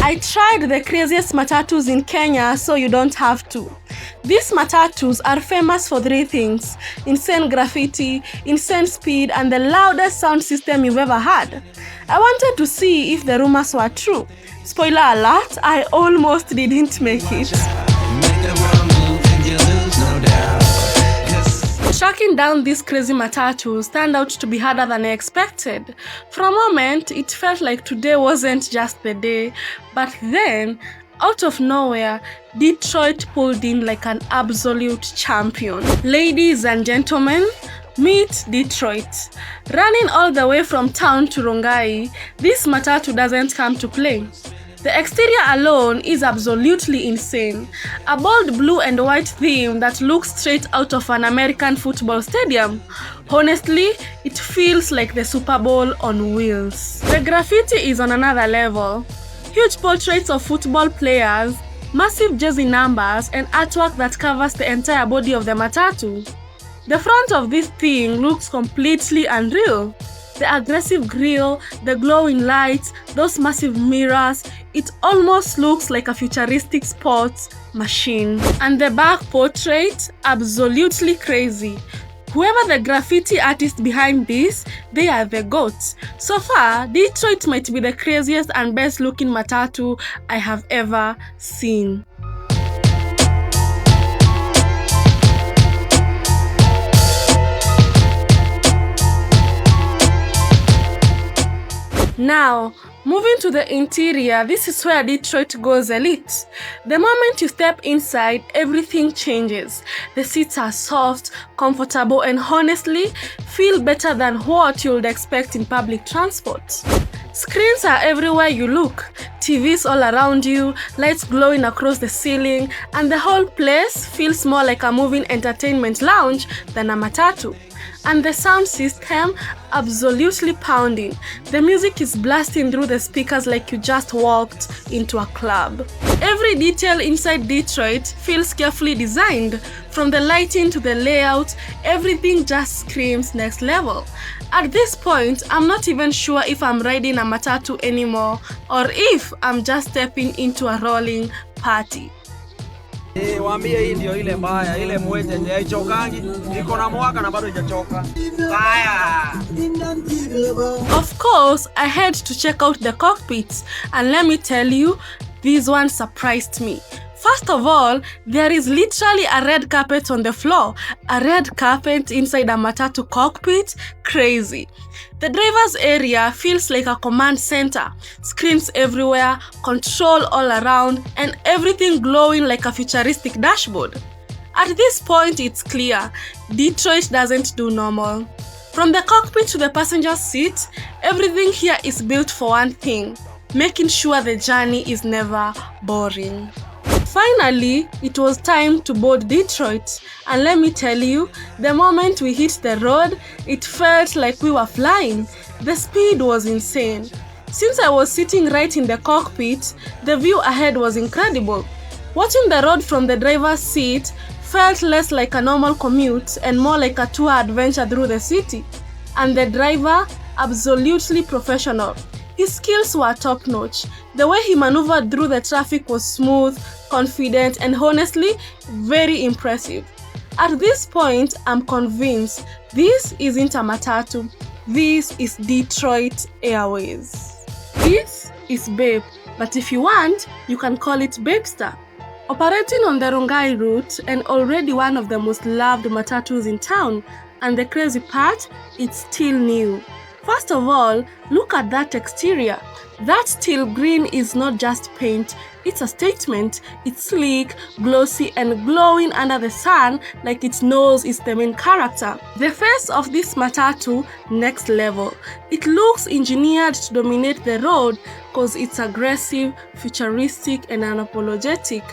I tried the craziest matatus in Kenya, so you don't have to. These matatus are famous for 3 things: insane graffiti, insane speed, and the loudest sound system you've ever had. I wanted to see if the rumors were true. Spoiler alert, I almost didn't make it. Tracking down these crazy matatus turned out to be harder than I expected. For a moment, it felt like today wasn't just the day, but then, out of nowhere, Detroit pulled in like an absolute champion. Ladies and gentlemen, meet Detroit. Running all the way from town to Rongai, this matatu doesn't come to play. The exterior alone is absolutely insane. A bold blue and white theme that looks straight out of an American football stadium. Honestly, it feels like the Super Bowl on wheels. The graffiti is on another level. Huge portraits of football players, massive jersey numbers, and artwork that covers the entire body of the matatu. The front of this thing looks completely unreal. The aggressive grille, the glowing lights, those massive mirrors, it almost looks like a futuristic sports machine. And the back portrait, absolutely crazy. Whoever the graffiti artist behind this, they are the goats. So far, Detroit might be the craziest and best looking matatu I have ever seen. Now, moving to the interior, this is where Detroit goes elite. The moment you step inside, everything changes. The seats are soft, comfortable, and honestly, feel better than what you would expect in public transport. Screens are everywhere you look, TVs all around you, lights glowing across the ceiling, and the whole place feels more like a moving entertainment lounge than a matatu. And the sound system, absolutely pounding. The music is blasting through the speakers like you just walked into a club. Every detail inside Detroit feels carefully designed. From the lighting to the layout, everything just screams next level. At this point, I'm not even sure if I'm riding a matatu anymore or if I'm just stepping into a rolling party. Waambie hii ndio ile mbaya, ile mweje haichokangi, iko na mwaka na bado haijachoka. Mbaya. Of course, I had to check out the cockpits, and let me tell you, this one surprised me. First of all, there is literally a red carpet on the floor. A red carpet inside a matatu cockpit? Crazy. The driver's area feels like a command center. Screens everywhere, control all around, and everything glowing like a futuristic dashboard. At this point, it's clear, Detroit doesn't do normal. From the cockpit to the passenger seat, everything here is built for one thing: making sure the journey is never boring. Finally, it was time to board Detroit, and let me tell you, the moment we hit the road, it felt like we were flying. The speed was insane. Since I was sitting right in the cockpit, the view ahead was incredible. Watching the road from the driver's seat felt less like a normal commute and more like a tour adventure through the city. And the driver, absolutely professional. His skills were top-notch. The way he maneuvered through the traffic was smooth, confident, and honestly, very impressive. At this point, I'm convinced this isn't a matatu. This is Detroit Airways. This is Babe, but if you want, you can call it Bapesta. Operating on the Rongai route and already one of the most loved matatus in town, and the crazy part, it's still new. First of all, look at that exterior. That steel green is not just paint, it's a statement. It's sleek, glossy, and glowing under the sun like it knows it's the main character. The face of this matatu, next level. It looks engineered to dominate the road because it's aggressive, futuristic, and unapologetic.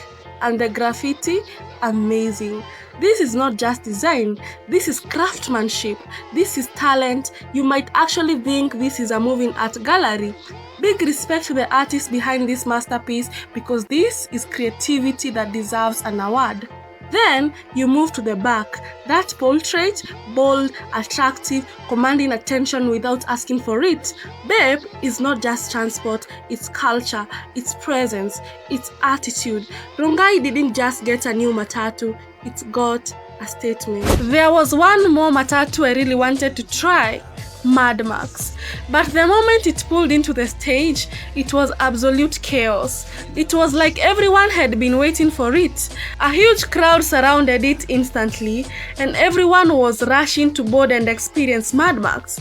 And the graffiti, amazing. This is not just design, this is craftsmanship, this is talent. You might actually think this is a moving art gallery. Big respect to the artist behind this masterpiece because this is creativity that deserves an award. Then you move to the back. That portrait, bold, attractive, commanding attention without asking for it. Babe is not just transport, it's culture, it's presence, it's attitude. Rongai didn't just get a new matatu, it got a statement. There was one more matatu I really wanted to try, Mad Max. But the moment it pulled into the stage, it was absolute chaos. It was like everyone had been waiting for it. A huge crowd surrounded it instantly, and everyone was rushing to board and experience Mad Max.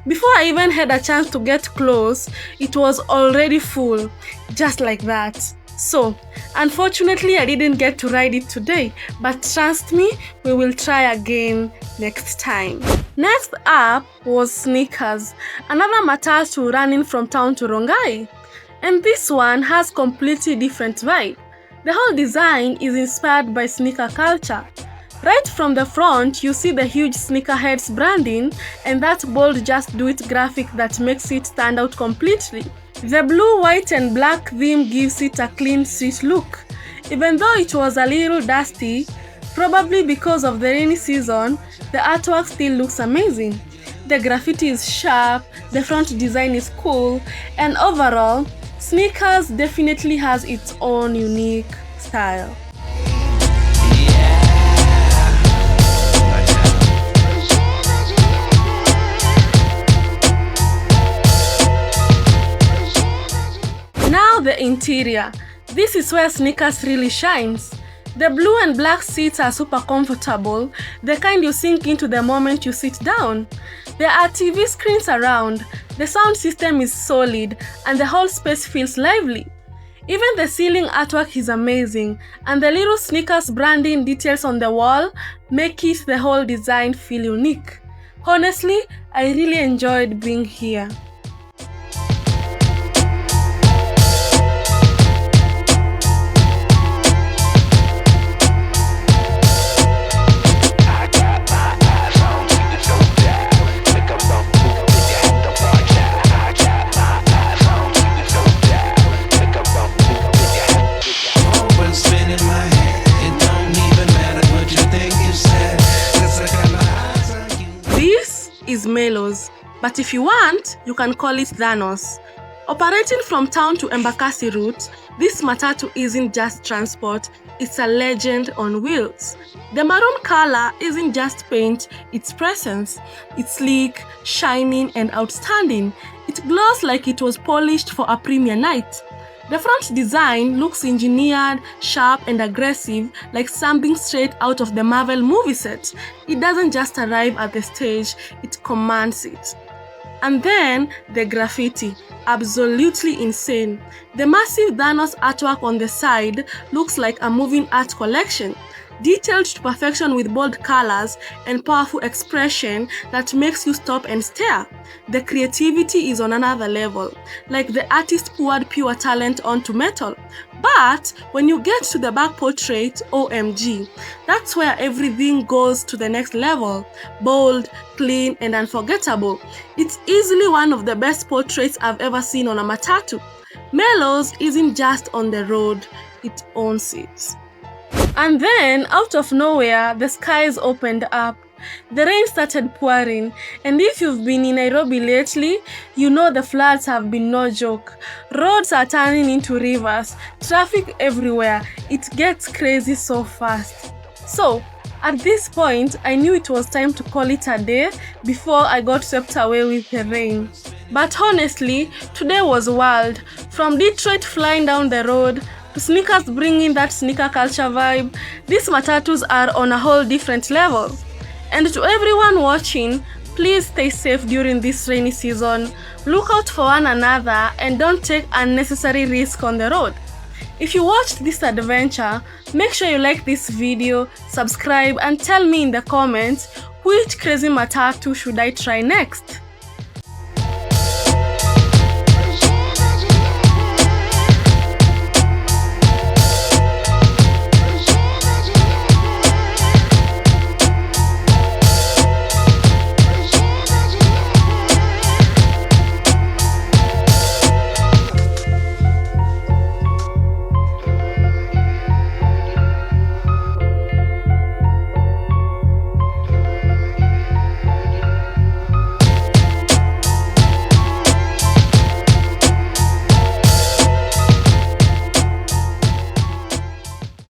Before I even had a chance to get close, it was already full, just like that. So, unfortunately, I didn't get to ride it today, but trust me, we will try again next time. Next up was Sneakers, another matatu running from town to Rongai. And this one has completely different vibe. The whole design is inspired by sneaker culture. Right from the front, you see the huge sneakerheads branding and that bold Just Do It graphic that makes it stand out completely. The blue, white and black theme gives it a clean, sweet look. Even though it was a little dusty, probably because of the rainy season, the artwork still looks amazing. The graffiti is sharp, the front design is cool, and overall, Sneakers definitely has its own unique style. Now the interior. This is where Sneakers really shines. The blue and black seats are super comfortable, the kind you sink into the moment you sit down. There are TV screens around, the sound system is solid, and the whole space feels lively. Even the ceiling artwork is amazing, and the little Sneakers branding details on the wall make it the whole design feel unique. Honestly, I really enjoyed being here. Is Mellows, but if you want, you can call it Thanos. Operating from town to Embakasi route, this matatu isn't just transport, it's a legend on wheels. The maroon color isn't just paint, it's presence. It's sleek, shining and outstanding. It glows like it was polished for a premiere night. The front design looks engineered, sharp and aggressive, like something straight out of the Marvel movie set. It doesn't just arrive at the stage, it commands it. And then the graffiti, absolutely insane. The massive Thanos artwork on the side looks like a moving art collection. Detailed to perfection with bold colors and powerful expression that makes you stop and stare. The creativity is on another level, like the artist poured pure talent onto metal. But when you get to the back portrait, OMG, that's where everything goes to the next level. Bold, clean and unforgettable. It's easily one of the best portraits I've ever seen on a matatu. Mellows isn't just on the road, it owns it. And then, out of nowhere, the skies opened up. The rain started pouring, and if you've been in Nairobi lately, you know the floods have been no joke. Roads are turning into rivers, traffic everywhere. It gets crazy so fast. So, at this point, I knew it was time to call it a day before I got swept away with the rain. But honestly, today was wild. From Detroit flying down the road, to Sneakers bringing that sneaker culture vibe, these matatus are on a whole different level. And to everyone watching, please stay safe during this rainy season. Look out for one another and don't take unnecessary risk on the road. If you watched this adventure, make sure you like this video, subscribe and tell me in the comments which crazy matatu should I try next.